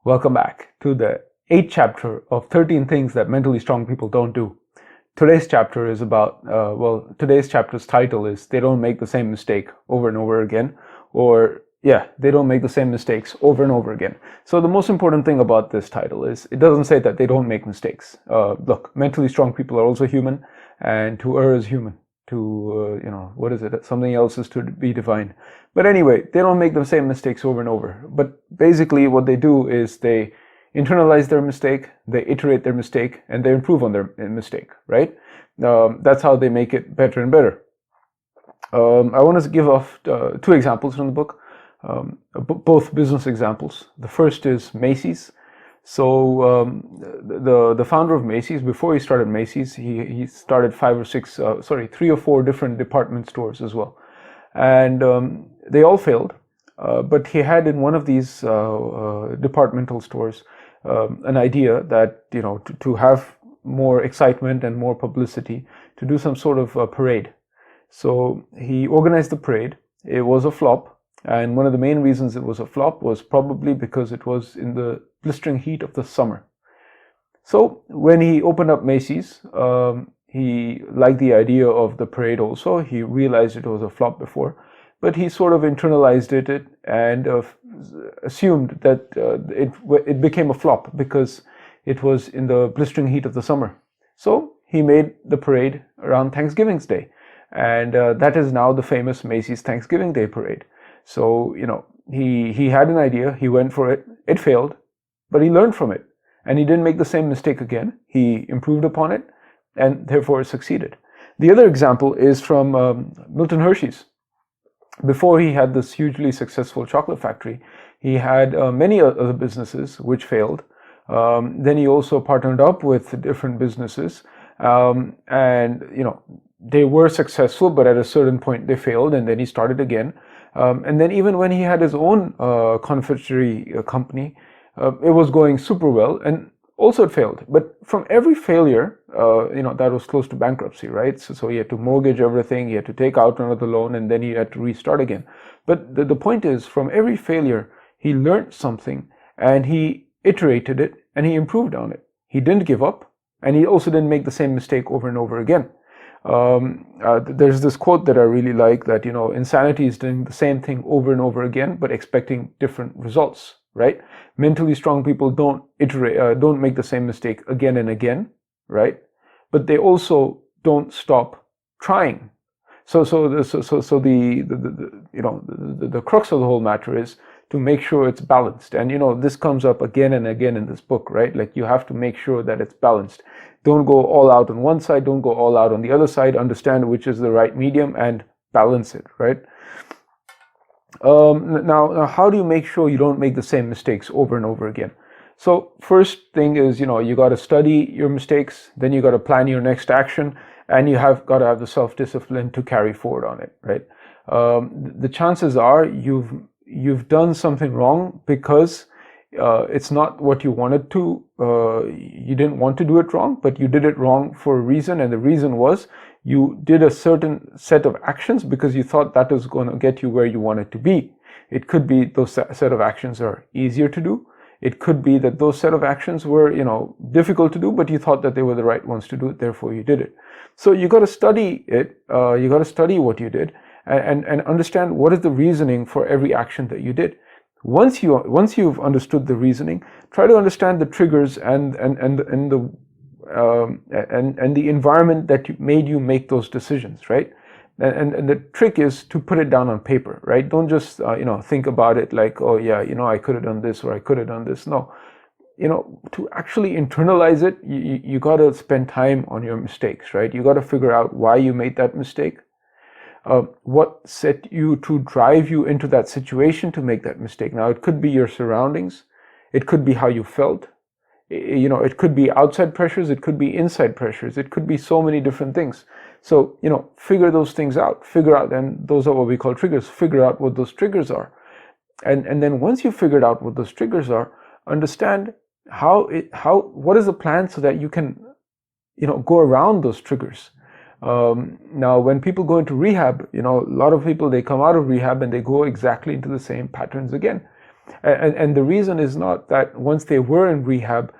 Welcome back to the 8th chapter of 13 things that mentally strong people don't do. Today's chapter is about, today's chapter's title is They Don't Make the Same Mistake Over and Over Again, they don't make the same mistakes over and over again. So the most important thing about this title is it doesn't say that they don't make mistakes. Look, mentally strong people are also human, and to err is human. Something else is to be defined. But anyway, they don't make the same mistakes over and over. But basically what they do is they internalize their mistake, they iterate their mistake, and they improve on their mistake, right? That's how they make it better and better. I want to give off two examples from the book, both business examples. The first is Macy's. So the founder of Macy's, before he started Macy's, he started 3 or 4 different department stores as well, and they all failed. But he had in one of these departmental stores an idea that to have more excitement and more publicity, to do some sort of parade. So he organized the parade. It was a flop. And one of the main reasons it was a flop was probably because it was in the blistering heat of the summer. So when he opened up Macy's, he liked the idea of the parade also. He realized it was a flop before, but he sort of internalized it and assumed that it became a flop because it was in the blistering heat of the summer. So he made the parade around Thanksgiving Day, and that is now the famous Macy's Thanksgiving Day Parade. So, he had an idea, he went for it, it failed, but he learned from it, and he didn't make the same mistake again. He improved upon it, and therefore succeeded. The other example is from Milton Hershey's. Before he had this hugely successful chocolate factory, he had many other businesses which failed. Then he also partnered up with different businesses, and they were successful, but at a certain point they failed, and then he started again. And then even when he had his own confectionery company, it was going super well, and also it failed. But from every failure, that was close to bankruptcy, right? So he had to mortgage everything, he had to take out another loan, and then he had to restart again. But the point is, from every failure, he learned something, and he iterated it, and he improved on it. He didn't give up, and he also didn't make the same mistake over and over again. There's this quote that I really like, that insanity is doing the same thing over and over again but expecting different results, right? Mentally strong people don't make the same mistake again and again, right? But they also don't stop trying. So the crux of the whole matter is to make sure it's balanced. And this comes up again and again in this book, right? Like, you have to make sure that it's balanced. Don't go all out on one side, don't go all out on the other side. Understand which is the right medium and balance it, right? Now, how do you make sure you don't make the same mistakes over and over again? So first thing is, you got to study your mistakes, then you got to plan your next action, and you have got to have the self-discipline to carry forward on it, right? The chances are you've done something wrong because it's not what you wanted to. You didn't want to do it wrong, but you did it wrong for a reason, and the reason was you did a certain set of actions because you thought that was going to get you where you wanted to be. It could be those set of actions are easier to do. It could be that those set of actions were, difficult to do, but you thought that they were the right ones to do, therefore you did it. So you got to study it. You got to study what you did and understand what is the reasoning for every action that you did. Once you've understood the reasoning, try to understand the triggers and the environment that made you make those decisions, right? And the trick is to put it down on paper, right? Don't just think about it like, oh yeah, I could have done this or I could have done this. No, to actually internalize it, you got to spend time on your mistakes, right? You got to figure out why you made that mistake. What set you to drive you into that situation to make that mistake. Now, it could be your surroundings. It could be how you felt. It could be outside pressures. It could be inside pressures. It could be so many different things. So, figure those things out. And those are what we call triggers. Figure out what those triggers are. And then once you've figured out what those triggers are, understand what is the plan so that you can, go around those triggers. Now, when people go into rehab, a lot of people, they come out of rehab and they go exactly into the same patterns again. And the reason is not that once they were in rehab,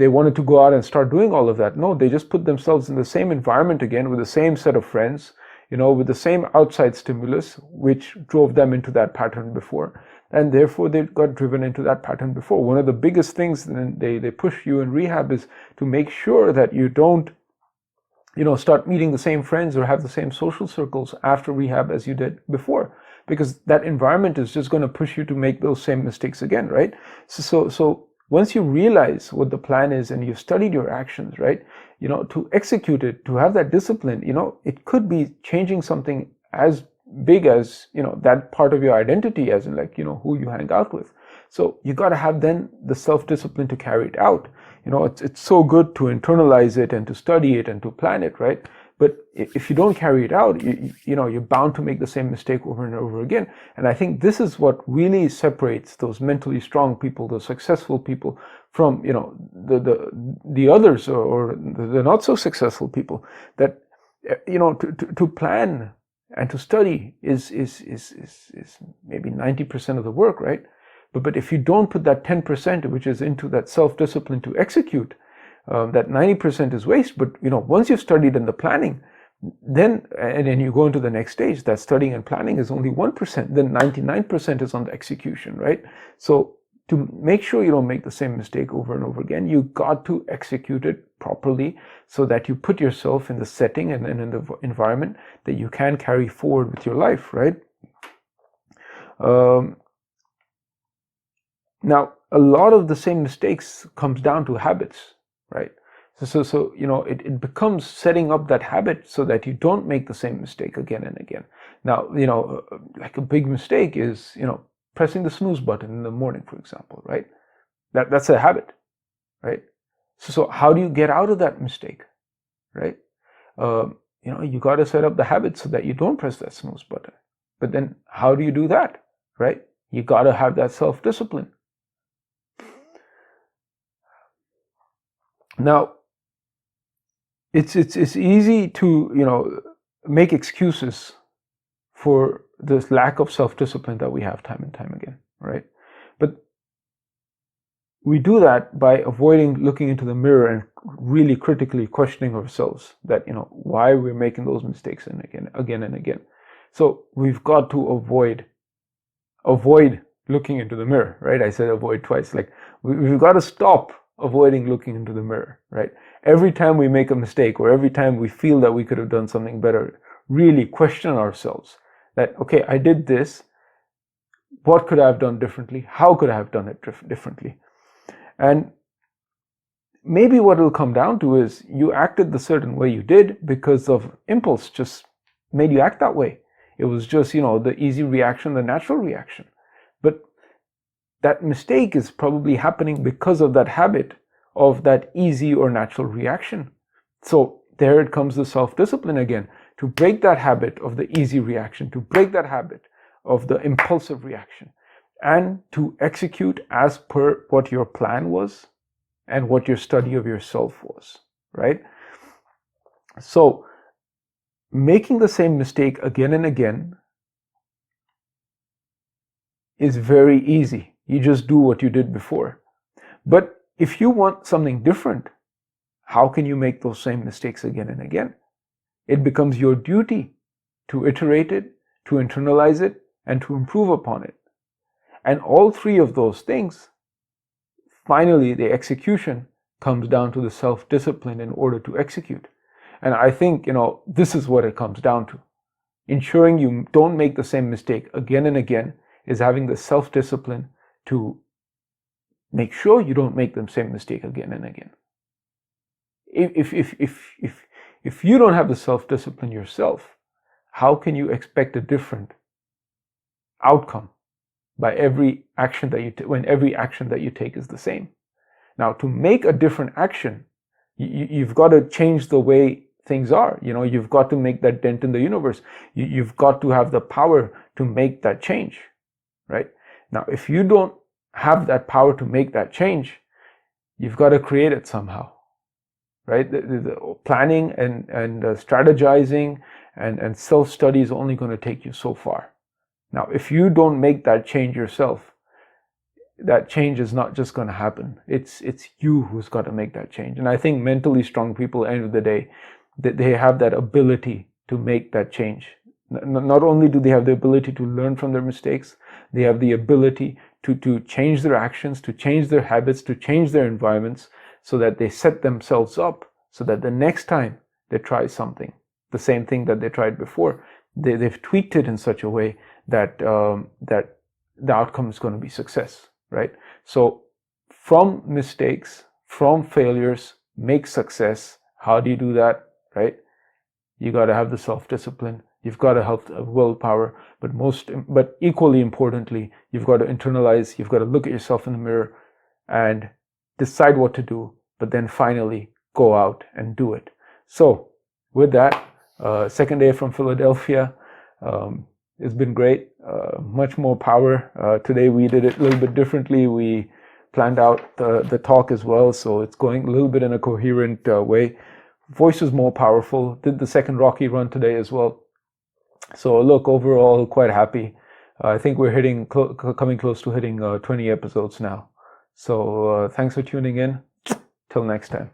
they wanted to go out and start doing all of that. No, they just put themselves in the same environment again with the same set of friends, with the same outside stimulus, which drove them into that pattern before. And therefore, they got driven into that pattern before. One of the biggest things they push you in rehab is to make sure that you don't, start meeting the same friends or have the same social circles after rehab as you did before, because that environment is just going to push you to make those same mistakes again, right? So once you realize what the plan is and you've studied your actions, right, to execute it, to have that discipline, it could be changing something as big as, that part of your identity, as in like, who you hang out with. So you got to have then the self-discipline to carry it out. It's so good to internalize it and to study it and to plan it, right? But if you don't carry it out, you're bound to make the same mistake over and over again. And I think this is what really separates those mentally strong people, those successful people, from the others or the not so successful people. That to plan and to study is maybe 90% of the work, right? But if you don't put that 10%, which is into that self-discipline to execute, that 90% is waste. But once you've studied in the planning, then you go into the next stage, that studying and planning is only 1%, then 99% is on the execution, right? So to make sure you don't make the same mistake over and over again, you got to execute it properly so that you put yourself in the setting and in the environment that you can carry forward with your life, right? Now, a lot of the same mistakes comes down to habits, right? So it becomes setting up that habit so that you don't make the same mistake again and again. Now, like a big mistake is, pressing the snooze button in the morning, for example, right? That's a habit, right? So how do you get out of that mistake, right? You got to set up the habit so that you don't press that snooze button. But then how do you do that, right? You got to have that self-discipline. Now, it's easy to make excuses for this lack of self-discipline that we have time and time again, right? But we do that by avoiding looking into the mirror and really critically questioning ourselves that why we're making those mistakes and again and again. So we've got to avoid looking into the mirror, right? I said avoid twice. Like we've got to stop avoiding looking into the mirror, right? Every time we make a mistake or every time we feel that we could have done something better, really question ourselves that, okay, I did this. What could I have done differently? How could I have done it differently? And maybe what it'll come down to is you acted the certain way you did because of impulse just made you act that way. It was just, the easy reaction, the natural reaction. But that mistake is probably happening because of that habit of that easy or natural reaction. So there it comes the self-discipline again, to break that habit of the easy reaction, to break that habit of the impulsive reaction, and to execute as per what your plan was and what your study of yourself was, right? So making the same mistake again and again is very easy. You just do what you did before. But if you want something different, how can you make those same mistakes again and again? It becomes your duty to iterate it, to internalize it, and to improve upon it. And all three of those things, finally, the execution comes down to the self-discipline in order to execute. And I think, this is what it comes down to. Ensuring you don't make the same mistake again and again is having the self-discipline to make sure you don't make the same mistake again and again. If you don't have the self-discipline yourself, how can you expect a different outcome by every action that you when every action that you take is the same? Now, to make a different action, you've got to change the way things are. You've got to make that dent in the universe. You've got to have the power to make that change, right? Now, if you don't have that power to make that change, you've got to create it somehow, right? The planning and strategizing and self-study is only going to take you so far. Now, if you don't make that change yourself, that change is not just going to happen. It's you who's got to make that change. And I think mentally strong people, at the end of the day, that they have that ability to make that change. Not only do they have the ability to learn from their mistakes, they have the ability to change their actions, to change their habits, to change their environments, so that they set themselves up so that the next time they try something, the same thing that they tried before, they've tweaked it in such a way that that the outcome is going to be success, right? So from mistakes, from failures, make success. How do you do that, right? You got to have the self-discipline. You've got to have willpower, but equally importantly, you've got to internalize. You've got to look at yourself in the mirror and decide what to do, but then finally go out and do it. So with that, second day from Philadelphia, it's been great. Much more power. Today we did it a little bit differently. We planned out the talk as well, so it's going a little bit in a coherent way. Voice is more powerful. Did the second Rocky run today as well. So look, overall, quite happy. I think we're coming close to hitting 20 episodes now. So thanks for tuning in. Till next time.